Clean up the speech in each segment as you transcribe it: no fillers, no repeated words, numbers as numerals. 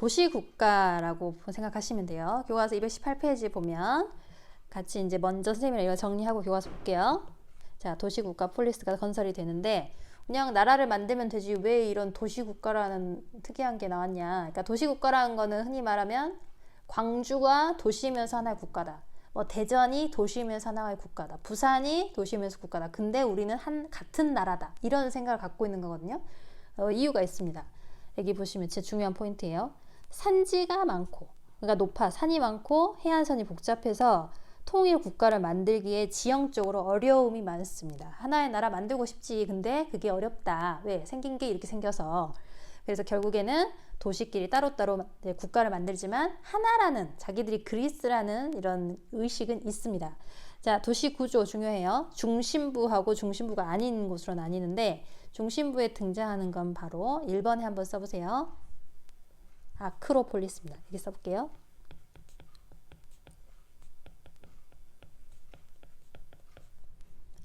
도시국가라고 생각하시면 돼요. 교과서 218페이지 보면 같이 이제 먼저 선생님이랑 이거 정리하고 교과서 볼게요. 자, 도시국가 폴리스가 건설이 되는데 그냥 나라를 만들면 되지 왜 이런 도시국가라는 특이한 게 나왔냐. 그러니까 도시국가라는 거는 흔히 말하면 광주가 도시면서 하나의 국가다. 뭐 대전이 도시면서 하나의 국가다. 부산이 도시면서 국가다. 근데 우리는 같은 나라다. 이런 생각을 갖고 있는 거거든요. 이유가 있습니다. 여기 보시면 진짜 중요한 포인트예요. 산지가 많고, 그러니까 높아, 산이 많고 해안선이 복잡해서 통일 국가를 만들기에 지형적으로 어려움이 많습니다. 하나의 나라 만들고 싶지. 근데 그게 어렵다. 왜? 생긴 게 이렇게 생겨서. 그래서 결국에는 도시끼리 따로따로 국가를 만들지만 하나라는, 자기들이 그리스라는 이런 의식은 있습니다. 자, 도시 구조 중요해요. 중심부하고 중심부가 아닌 곳으로 나뉘는데 중심부에 등장하는 건 바로 1번에 한번 써보세요. 아크로폴리스입니다. 여기 써볼게요.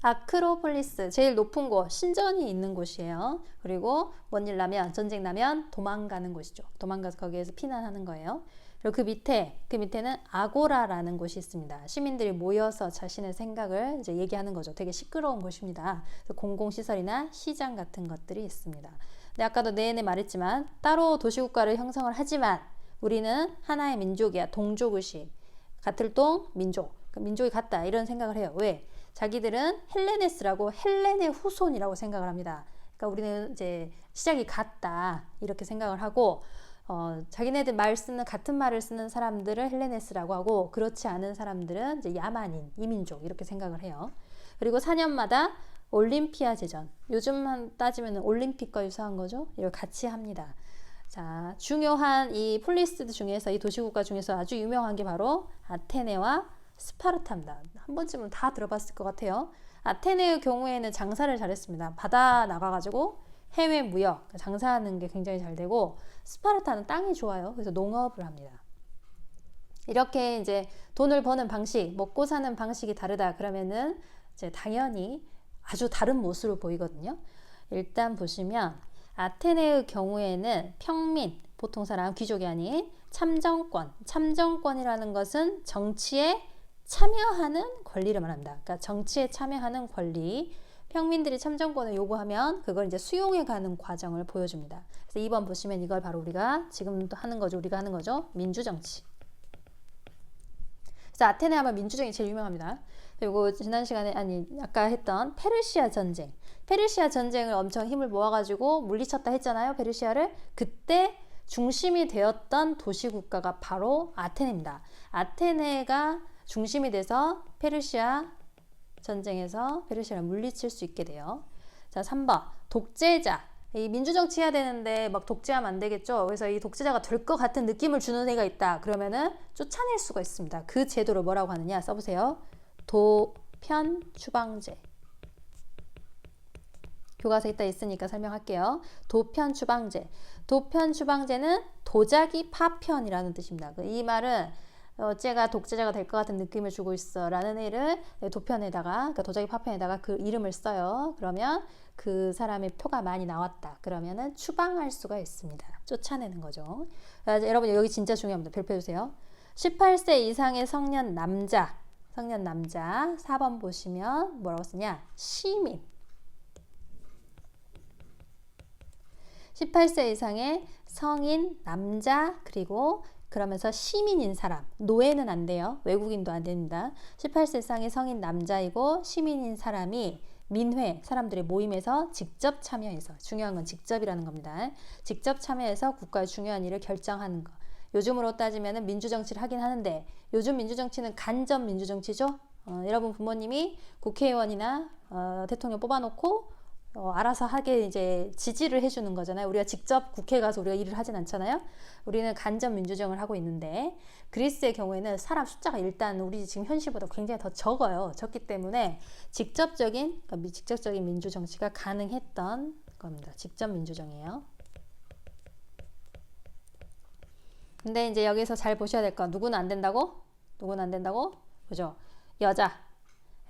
아크로폴리스, 제일 높은 곳, 신전이 있는 곳이에요. 그리고 뭔 일 나면, 전쟁 나면 도망가는 곳이죠. 도망가서 거기에서 피난하는 거예요. 그리고 그 밑에는 아고라라는 곳이 있습니다. 시민들이 모여서 자신의 생각을 이제 얘기하는 거죠. 되게 시끄러운 곳입니다. 공공시설이나 시장 같은 것들이 있습니다. 근데 아까도 내내 말했지만 따로 도시국가를 형성을 하지만 우리는 하나의 민족이야. 동족의식. 같을 동, 민족. 민족이 같다. 이런 생각을 해요. 왜? 자기들은 헬레네스라고 헬렌의 후손이라고 생각을 합니다. 그러니까 우리는 이제 시작이 같다. 이렇게 생각을 하고 자기네들 같은 말을 쓰는 사람들을 헬레네스라고 하고 그렇지 않은 사람들은 이제 야만인, 이민족 이렇게 생각을 해요. 그리고 4년마다 올림피아 제전, 요즘 따지면 올림픽과 유사한 거죠. 이걸 같이 합니다. 자, 중요한 이 폴리스 중에서 이 도시국가 중에서 아주 유명한 게 바로 아테네와 스파르타입니다. 한 번쯤은 다 들어봤을 것 같아요. 아테네의 경우에는 장사를 잘했습니다. 바다 나가가지고 해외 무역, 장사하는 게 굉장히 잘 되고 스파르타는 땅이 좋아요. 그래서 농업을 합니다. 이렇게 이제 돈을 버는 방식, 먹고 사는 방식이 다르다 그러면은 이제 당연히 아주 다른 모습으로 보이거든요. 일단 보시면 아테네의 경우에는 평민, 보통 사람, 귀족이 아닌 참정권이라는 것은 정치에 참여하는 권리를 말합니다. 그러니까 정치에 참여하는 권리, 평민들이 참정권을 요구하면 그걸 이제 수용해 가는 과정을 보여줍니다. 그래서 2번 보시면 이걸 바로 우리가 지금 하는 거죠. 우리가 하는 거죠. 민주정치. 그래서 아테네 하면 민주정이 제일 유명합니다. 그리고 지난 시간에 아까 했던 페르시아 전쟁. 페르시아 전쟁을 엄청 힘을 모아가지고 물리쳤다 했잖아요. 페르시아를. 그때 중심이 되었던 도시국가가 바로 아테네입니다. 아테네가 중심이 돼서 페르시아 전쟁에서 페르시아를 물리칠 수 있게 돼요. 자, 3번 독재자. 이 민주정치 해야 되는데 막 독재하면 안 되겠죠. 그래서 이 독재자가 될 것 같은 느낌을 주는 애가 있다. 그러면은 쫓아낼 수가 있습니다. 그 제도를 뭐라고 하느냐 써보세요. 도편추방제. 교과서에 있다 있으니까 설명할게요. 도편추방제. 도편추방제는 도자기 파편이라는 뜻입니다. 이 말은 쟤가 독재자가 될 것 같은 느낌을 주고 있어 라는 애를 도편에다가, 그러니까 도자기 파편에다가 그 이름을 써요. 그러면 그 사람의 표가 많이 나왔다. 그러면은 추방할 수가 있습니다. 쫓아내는 거죠. 여러분 여기 진짜 중요합니다. 별표 주세요. 18세 이상의 성년 남자 4번 보시면 뭐라고 쓰냐? 시민. 18세 이상의 성인 남자 그리고 그러면서 시민인 사람, 노예는 안 돼요. 외국인도 안 됩니다. 18세 이상의 성인 남자이고 시민인 사람이 민회, 사람들의 모임에서 직접 참여해서, 중요한 건 직접이라는 겁니다. 직접 참여해서 국가의 중요한 일을 결정하는 거. 요즘으로 따지면 민주정치를 하긴 하는데 요즘 민주정치는 간접 민주정치죠. 여러분 부모님이 국회의원이나 대통령 뽑아놓고 알아서 하게 이제 지지를 해주는 거잖아요. 우리가 직접 국회에 가서 우리가 일을 하진 않잖아요. 우리는 간접 민주정을 하고 있는데 그리스의 경우에는 사람 숫자가 일단 우리 지금 현실보다 굉장히 더 적어요. 적기 때문에 직접적인 민주정치가 가능했던 겁니다. 직접 민주정이에요. 근데 이제 여기서 잘 보셔야 될 건 누구는 안 된다고? 누구는 안 된다고? 그죠? 여자,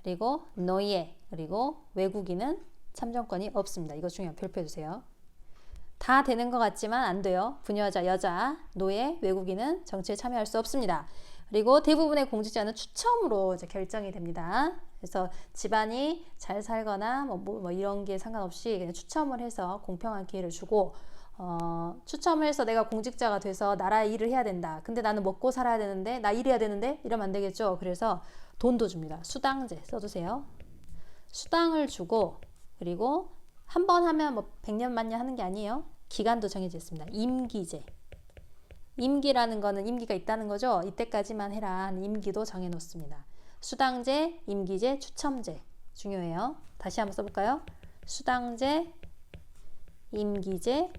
그리고 노예, 그리고 외국인은 참정권이 없습니다. 이거 중요한 별표 주세요. 다 되는 것 같지만 안 돼요. 부녀자, 여자, 노예, 외국인은 정치에 참여할 수 없습니다. 그리고 대부분의 공직자는 추첨으로 이제 결정이 됩니다. 그래서 집안이 잘 살거나 뭐 이런 게 상관없이 그냥 추첨을 해서 공평한 기회를 주고 추첨을 해서 내가 공직자가 돼서 나라의 일을 해야 된다. 근데 나는 먹고 살아야 되는데 나 일해야 되는데 이러면 안 되겠죠. 그래서 돈도 줍니다. 수당제 써두세요. 수당을 주고 그리고 한 번 하면 뭐 100년 만년 하는 게 아니에요. 기간도 정해져 있습니다. 임기제. 임기라는 거는 임기가 있다는 거죠. 이때까지만 해라 하는 임기도 정해놓습니다. 수당제, 임기제, 추첨제 중요해요. 다시 한번 써볼까요? 수당제, 임기제,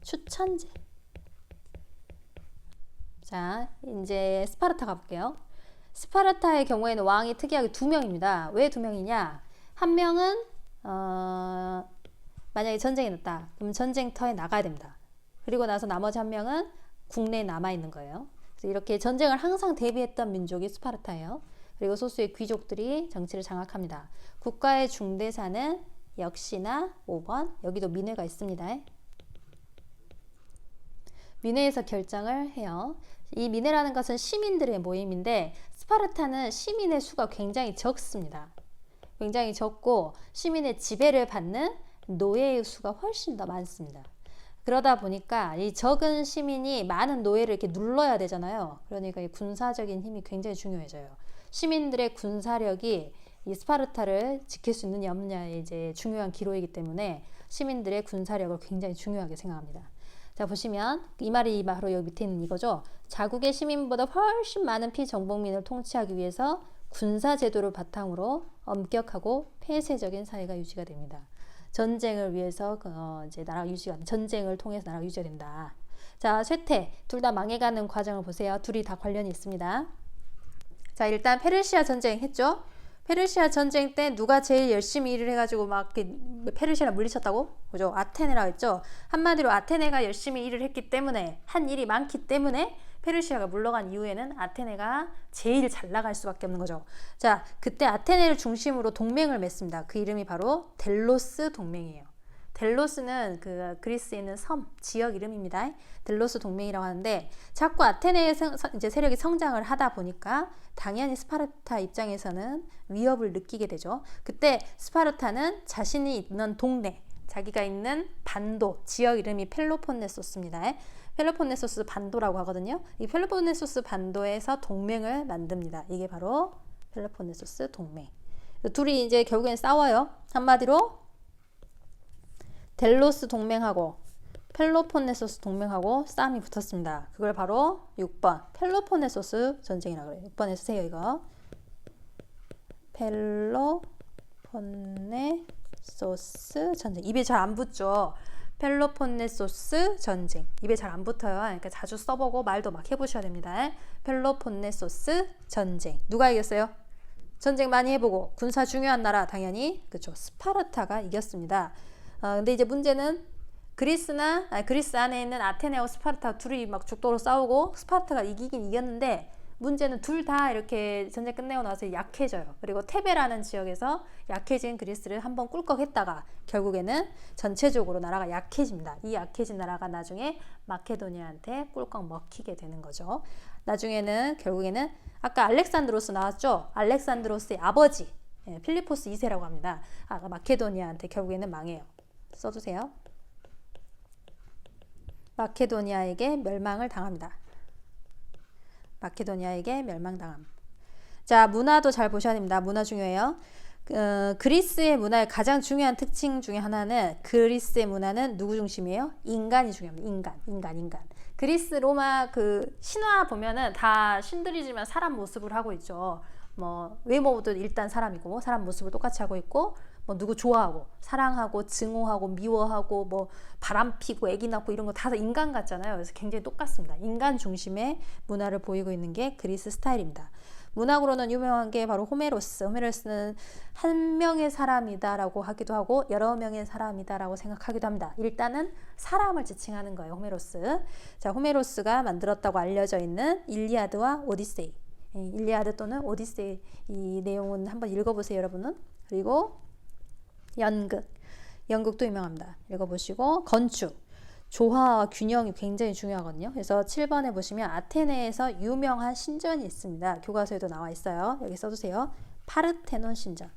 추천제. 자, 이제 스파르타 가볼게요. 스파르타의 경우에는 왕이 특이하게 2명입니다. 왜 2명이냐? 한 명은 만약에 전쟁이 났다. 그럼 전쟁터에 나가야 됩니다. 그리고 나서 나머지 한 명은 국내에 남아있는 거예요. 그래서 이렇게 전쟁을 항상 대비했던 민족이 스파르타예요. 그리고 소수의 귀족들이 정치를 장악합니다. 국가의 중대사는 역시나 5번. 여기도 민회가 있습니다. 민회에서 결정을 해요. 이 민회라는 것은 시민들의 모임인데 스파르타는 시민의 수가 굉장히 적습니다. 굉장히 적고 시민의 지배를 받는 노예의 수가 훨씬 더 많습니다. 그러다 보니까 이 적은 시민이 많은 노예를 이렇게 눌러야 되잖아요. 그러니까 이 군사적인 힘이 굉장히 중요해져요. 시민들의 군사력이 이 스파르타를 지킬 수 있느냐 없느냐의 이제 중요한 기로이기 때문에 시민들의 군사력을 굉장히 중요하게 생각합니다. 자, 보시면 이 말이 바로 여기 밑에 있는 이거죠. 자국의 시민보다 훨씬 많은 피정복민을 통치하기 위해서 군사제도를 바탕으로 엄격하고 폐쇄적인 사회가 유지가 됩니다. 전쟁을 위해서 이제 나라 유지가 전쟁을 통해서 나라가 유지가 된다. 자, 쇠퇴 둘 다 망해가는 과정을 보세요. 둘이 다 관련이 있습니다. 자, 일단 페르시아 전쟁 했죠. 페르시아 전쟁 때 누가 제일 열심히 일을 해가지고 막 페르시아를 물리쳤다고? 그죠? 아테네라고 했죠. 한마디로 아테네가 열심히 일을 했기 때문에 한 일이 많기 때문에 페르시아가 물러간 이후에는 아테네가 제일 잘 나갈 수밖에 없는 거죠. 자, 그때 아테네를 중심으로 동맹을 맺습니다. 그 이름이 바로 델로스 동맹이에요. 델로스는 그 그리스에 있는 섬, 지역 이름입니다. 델로스 동맹이라고 하는데 자꾸 아테네의 이제 세력이 성장을 하다 보니까 당연히 스파르타 입장에서는 위협을 느끼게 되죠. 그때 스파르타는 자신이 있는 동네, 자기가 있는 반도, 지역 이름이 펠로폰네소스입니다. 펠로폰네소스 반도라고 하거든요. 이 펠로폰네소스 반도에서 동맹을 만듭니다. 이게 바로 펠로폰네소스 동맹. 둘이 이제 결국엔 싸워요. 한마디로 델로스 동맹하고 펠로폰네소스 동맹하고 싸움이 붙었습니다. 그걸 바로 6번 펠로폰네소스 전쟁이라고 그래요. 6번에 쓰세요. 이거 펠로폰네소스 전쟁. 입에 잘 안 붙죠. 펠로폰네소스 전쟁. 입에 잘 안 붙어요. 그러니까 자주 써보고 말도 막 해보셔야 됩니다. 펠로폰네소스 전쟁. 누가 이겼어요? 전쟁 많이 해보고 군사 중요한 나라 당연히 그렇죠. 스파르타가 이겼습니다. 근데 이제 문제는 그리스 안에 있는 아테네와 스파르타 둘이 막 죽도록 싸우고 스파르타가 이기긴 이겼는데 문제는 둘 다 이렇게 전쟁 끝내고 나서 약해져요. 그리고 테베라는 지역에서 약해진 그리스를 한번 꿀꺽했다가 결국에는 전체적으로 나라가 약해집니다. 이 약해진 나라가 나중에 마케도니아한테 꿀꺽 먹히게 되는 거죠. 나중에는 결국에는 아까 알렉산드로스 나왔죠? 알렉산드로스의 아버지 필리포스 2세라고 합니다. 마케도니아한테 결국에는 망해요. 써주세요. 마케도니아에게 멸망을 당합니다. 마케도니아에게 멸망당함. 자, 문화도 잘 보셔야 됩니다. 문화 중요해요. 그리스의 문화의 가장 중요한 특징 중에 하나는 그리스의 문화는 누구 중심이에요? 인간이 중요합니다. 인간. 그리스 로마 그 신화 보면은 다 신들이지만 사람 모습을 하고 있죠. 뭐 외모도 일단 사람이고 사람 모습을 똑같이 하고 있고 뭐 누구 좋아하고 사랑하고 증오하고 미워하고 뭐 바람피고 애기 낳고 이런 거 다 인간 같잖아요. 그래서 굉장히 똑같습니다. 인간 중심의 문화를 보이고 있는 게 그리스 스타일입니다. 문학으로는 유명한 게 바로 호메로스. 호메로스는 한 명의 사람이다라고 하기도 하고 여러 명의 사람이다라고 생각하기도 합니다. 일단은 사람을 지칭하는 거예요. 호메로스. 자, 호메로스가 만들었다고 알려져 있는 일리아드와 오디세이. 일리아드 또는 오디세이 이 내용은 한번 읽어보세요, 여러분은. 그리고 연극. 연극도 유명합니다. 읽어보시고 건축. 조화와 균형이 굉장히 중요하거든요. 그래서 7번에 보시면 아테네에서 유명한 신전이 있습니다. 교과서에도 나와 있어요. 여기 써주세요. 파르테논 신전.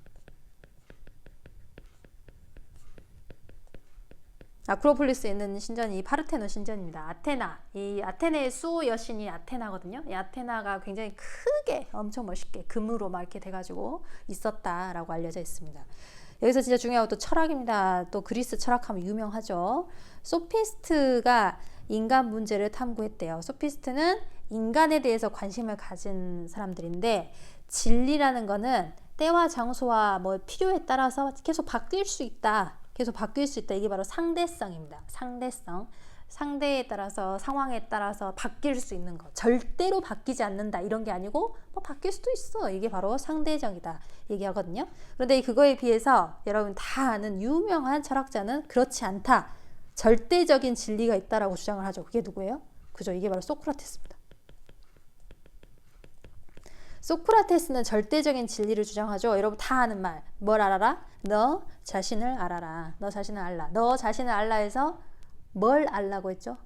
아크로폴리스에 있는 신전이 파르테논 신전입니다. 아테나, 이 아테네의 수호 여신이 아테나거든요. 이 아테나가 굉장히 크게 엄청 멋있게 금으로 막 이렇게 돼가지고 있었다라고 알려져 있습니다. 여기서 진짜 중요한 것도 철학입니다. 또 그리스 철학하면 유명하죠. 소피스트가 인간 문제를 탐구했대요. 소피스트는 인간에 대해서 관심을 가진 사람들인데 진리라는 거는 때와 장소와 뭐 필요에 따라서 계속 바뀔 수 있다. 계속 바뀔 수 있다. 이게 바로 상대성입니다. 상대성. 상대에 따라서 상황에 따라서 바뀔 수 있는 것. 절대로 바뀌지 않는다. 이런 게 아니고 뭐 바뀔 수도 있어. 이게 바로 상대적이다. 얘기하거든요. 그런데 그거에 비해서 여러분 다 아는 유명한 철학자는 그렇지 않다. 절대적인 진리가 있다라고 주장을 하죠. 그게 누구예요? 그죠. 이게 바로 소크라테스입니다. 소크라테스는 절대적인 진리를 주장하죠. 여러분 다 아는 말. 뭘 알아라? 너 자신을 알아라. 너 자신을 알라. 너 자신을 알라에서 뭘 알라고 했죠?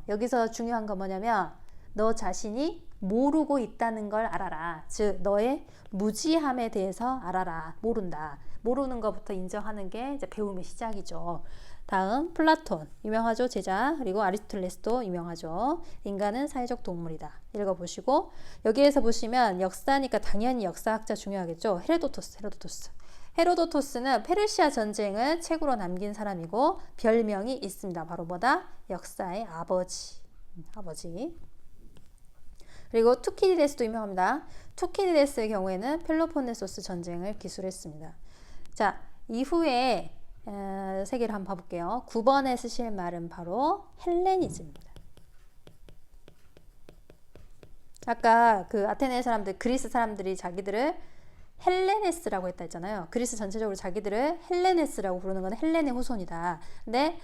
여기서 중요한 건 뭐냐면 너 자신이 모르고 있다는 걸 알아라. 즉 너의 무지함에 대해서 알아라. 모른다. 모르는 것부터 인정하는 게 이제 배움의 시작이죠. 다음 플라톤 유명하죠. 제자. 그리고 아리스토텔레스도 유명하죠. 인간은 사회적 동물이다. 읽어보시고 여기에서 보시면 역사니까 당연히 역사학자 중요하겠죠. 헤로도토스는 페르시아 전쟁을 책으로 남긴 사람이고 별명이 있습니다. 바로 뭐다? 역사의 아버지. 그리고 투키디데스도 유명합니다. 투키디데스의 경우에는 펠로폰네소스 전쟁을 기술했습니다. 자, 이후에 세계를 한번 봐볼게요. 9번에 쓰실 말은 바로 헬레니즘입니다. 아까 그 아테네 사람들, 그리스 사람들이 자기들을 헬레네스라고 했다 했잖아요. 그리스 전체적으로 자기들을 헬레네스라고 부르는 건 헬렌의 후손이다. 근데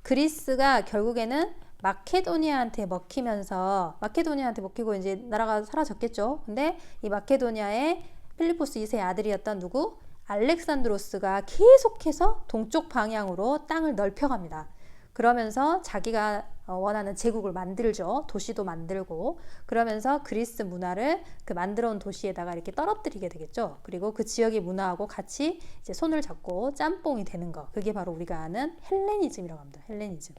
그리스가 결국에는 마케도니아한테 먹히고 이제 나라가 사라졌겠죠. 근데 이 마케도니아의 필리포스 2세의 아들이었던 누구? 알렉산드로스가 계속해서 동쪽 방향으로 땅을 넓혀갑니다. 그러면서 자기가 원하는 제국을 만들죠. 도시도 만들고. 그러면서 그리스 문화를 그 만들어 온 도시에다가 이렇게 떨어뜨리게 되겠죠. 그리고 그 지역의 문화하고 같이 이제 손을 잡고 짬뽕이 되는 거. 그게 바로 우리가 아는 헬레니즘이라고 합니다. 헬레니즘.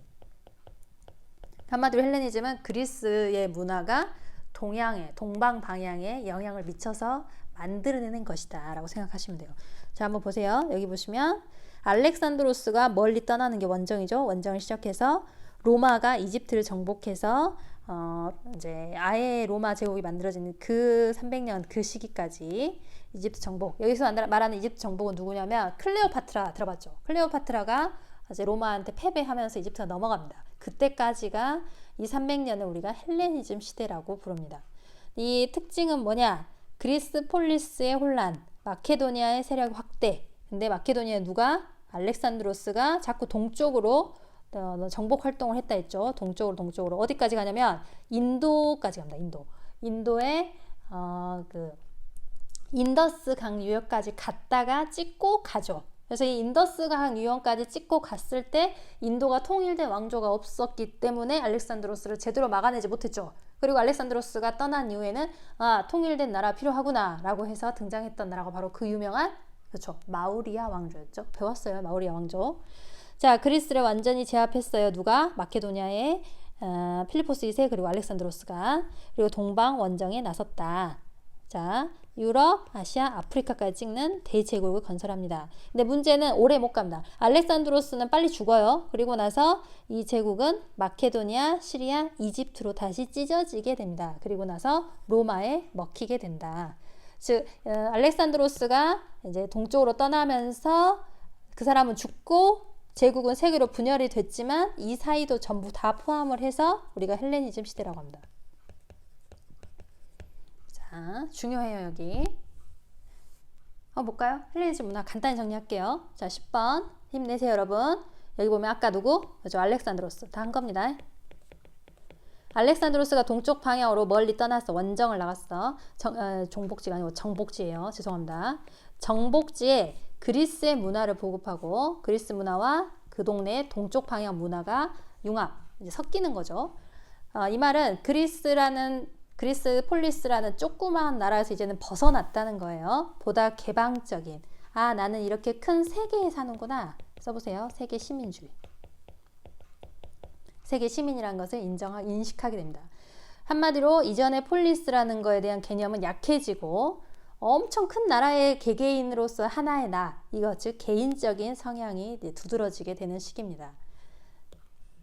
한마디로 헬레니즘은 그리스의 문화가 동방 방향에 영향을 미쳐서 만들어내는 것이다 라고 생각하시면 돼요. 자, 한번 보세요. 여기 보시면 알렉산드로스가 멀리 떠나는 게 원정이죠. 원정을 시작해서 로마가 이집트를 정복해서 이제 아예 로마 제국이 만들어지는 그 300년 그 시기까지 이집트 정복. 여기서 말하는 이집트 정복은 누구냐면 클레오파트라 들어봤죠. 클레오파트라가 이제 로마한테 패배하면서 이집트가 넘어갑니다. 그때까지가 이 300년을 우리가 헬레니즘 시대라고 부릅니다. 이 특징은 뭐냐? 그리스 폴리스의 혼란, 마케도니아의 세력 확대. 근데 마케도니아에 누가? 알렉산드로스가 자꾸 동쪽으로 정복 활동을 했다 했죠. 동쪽으로 어디까지 가냐면 인도까지 갑니다. 인도의 그 인더스 강 유역까지 갔다가 찍고 가죠. 그래서 이 인더스 강 유역까지 찍고 갔을 때 인도가 통일된 왕조가 없었기 때문에 알렉산드로스를 제대로 막아내지 못했죠. 그리고 알렉산드로스가 떠난 이후에는 통일된 나라 필요하구나 라고 해서 등장했던 나라가 바로 그 유명한 마우리아 왕조였죠. 배웠어요. 마우리아 왕조. 자, 그리스를 완전히 제압했어요. 누가? 마케도니아의 필리포스 2세 그리고 알렉산드로스가. 그리고 동방 원정에 나섰다. 자, 유럽, 아시아, 아프리카까지 찍는 대제국을 건설합니다. 근데 문제는 오래 못 갑니다. 알렉산드로스는 빨리 죽어요. 그리고 나서 이 제국은 마케도니아, 시리아, 이집트로 다시 찢어지게 됩니다. 그리고 나서 로마에 먹히게 된다. 즉 알렉산드로스가 이제 동쪽으로 떠나면서 그 사람은 죽고 제국은 세 개로 분열이 됐지만 이 사이도 전부 다 포함을 해서 우리가 헬레니즘 시대라고 합니다. 자, 중요해요 여기. 볼까요? 헬레니즘 문화 간단히 정리할게요. 자, 10번 힘내세요 여러분. 여기 보면 아까 누구? 그죠? 알렉산드로스 다 한 겁니다. 알렉산드로스가 동쪽 방향으로 멀리 떠나서 원정을 나갔어. 정복지가 아니고 정복지예요. 죄송합니다. 정복지에 그리스의 문화를 보급하고 그리스 문화와 그 동네의 동쪽 방향 문화가 융합, 이제 섞이는 거죠. 이 말은 그리스 폴리스라는 조그마한 나라에서 이제는 벗어났다는 거예요. 보다 개방적인, 나는 이렇게 큰 세계에 사는구나. 써보세요. 세계 시민주의. 세계 시민이라는 것을 인식하게 됩니다. 한마디로 이전의 폴리스라는 거에 대한 개념은 약해지고 엄청 큰 나라의 개개인으로서 하나의 나, 이것 즉 개인적인 성향이 두드러지게 되는 시기입니다.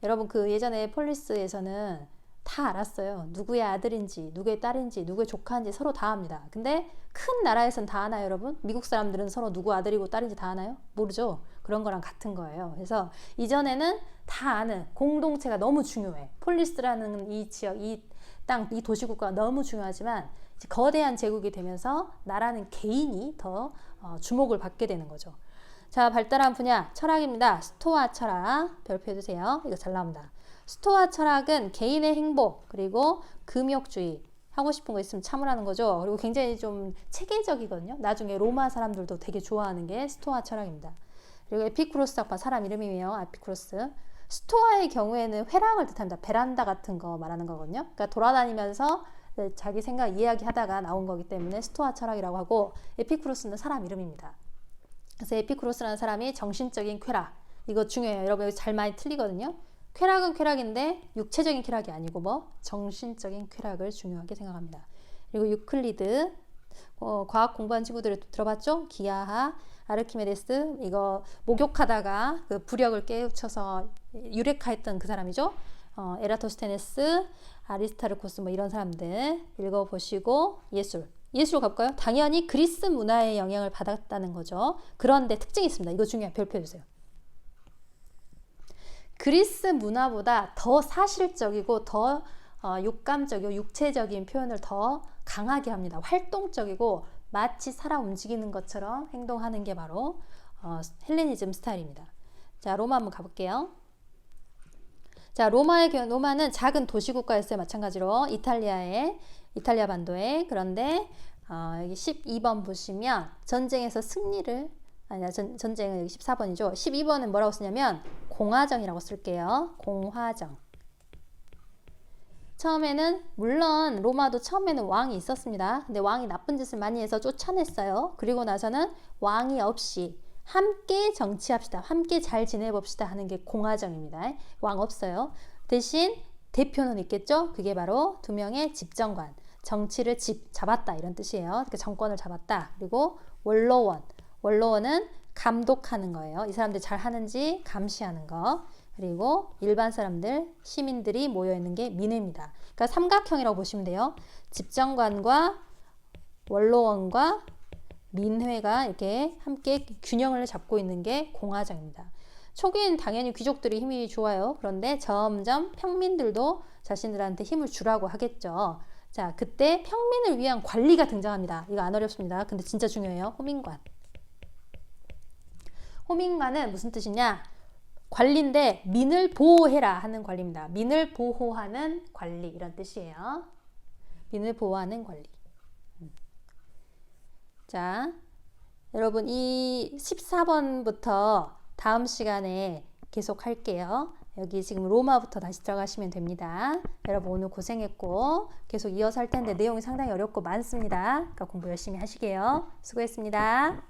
여러분 그 예전에 폴리스에서는 다 알았어요. 누구의 아들인지, 누구의 딸인지, 누구의 조카인지 서로 다 압니다. 근데 큰 나라에선 다 아나요, 여러분? 미국 사람들은 서로 누구 아들이고 딸인지 다 아나요? 모르죠. 그런 거랑 같은 거예요. 그래서 이전에는 다 아는 공동체가 너무 중요해. 폴리스라는 이 지역, 이 땅, 이 도시국가가 너무 중요하지만 이제 거대한 제국이 되면서 나라는 개인이 더 주목을 받게 되는 거죠. 자, 발달한 분야 철학입니다. 스토아 철학 별표해주세요. 이거 잘 나옵니다. 스토아 철학은 개인의 행복 그리고 금욕주의, 하고 싶은 거 있으면 참으라는 거죠. 그리고 굉장히 좀 체계적이거든요. 나중에 로마 사람들도 되게 좋아하는 게 스토아 철학입니다. 그리고 에피쿠로스 학파 사람 이름이에요. 에피쿠로스. 스토아의 경우에는 회랑을 뜻합니다. 베란다 같은 거 말하는 거거든요. 그러니까 돌아다니면서 자기 생각 이야기하다가 나온 거기 때문에 스토아 철학이라고 하고, 에피쿠로스는 사람 이름입니다. 그래서 에피쿠로스라는 사람이 정신적인 쾌락, 이거 중요해요. 여러분 여기 잘 많이 틀리거든요. 쾌락은 쾌락인데 육체적인 쾌락이 아니고 정신적인 쾌락을 중요하게 생각합니다. 그리고 유클리드, 과학 공부한 친구들 들어봤죠? 기하하, 아르키메데스, 이거 목욕하다가 그 부력을 깨우쳐서 유레카했던 그 사람이죠. 에라토스테네스, 아리스타르코스 뭐 이런 사람들 읽어보시고, 예술 가볼까요? 당연히 그리스 문화의 영향을 받았다는 거죠. 그런데 특징이 있습니다. 이거 중요해요. 별표해주세요. 그리스 문화보다 더 사실적이고 더 육감적이고 육체적인 표현을 더 강하게 합니다. 활동적이고 마치 살아 움직이는 것처럼 행동하는 게 바로 헬레니즘 스타일입니다. 자, 로마 한번 가볼게요. 자, 로마는 작은 도시국가였어요. 마찬가지로 이탈리아 반도에. 그런데 여기 12번 보시면 전쟁에서 승리를, 전쟁은 여기 14번이죠. 12번은 뭐라고 쓰냐면 공화정이라고 쓸게요. 공화정. 처음에는 물론 로마도 처음에는 왕이 있었습니다. 근데 왕이 나쁜 짓을 많이 해서 쫓아냈어요. 그리고 나서는 왕이 없이 함께 정치합시다, 함께 잘 지내봅시다 하는 게 공화정입니다. 왕 없어요. 대신 대표는 있겠죠. 그게 바로 두 명의 집정관, 정치를 잡았다 이런 뜻이에요. 그러니까 정권을 잡았다. 그리고 원로원은 감독하는 거예요. 이 사람들이 잘 하는지 감시하는 거. 그리고 일반 사람들, 시민들이 모여있는 게 민회입니다. 그러니까 삼각형이라고 보시면 돼요. 집정관과 원로원과 민회가 이렇게 함께 균형을 잡고 있는 게 공화정입니다. 초기엔 당연히 귀족들이 힘이 좋아요. 그런데 점점 평민들도 자신들한테 힘을 주라고 하겠죠. 자, 그때 평민을 위한 관리가 등장합니다. 이거 안 어렵습니다. 근데 진짜 중요해요. 호민관. 호민관은 무슨 뜻이냐? 관리인데 민을 보호해라 하는 관리입니다. 민을 보호하는 관리, 이런 뜻이에요. 민을 보호하는 관리. 자, 여러분 이 14번부터 다음 시간에 계속 할게요. 여기 지금 로마부터 다시 들어가시면 됩니다. 여러분 오늘 고생했고 계속 이어서 할 텐데 내용이 상당히 어렵고 많습니다. 그러니까 공부 열심히 하시게요. 수고했습니다.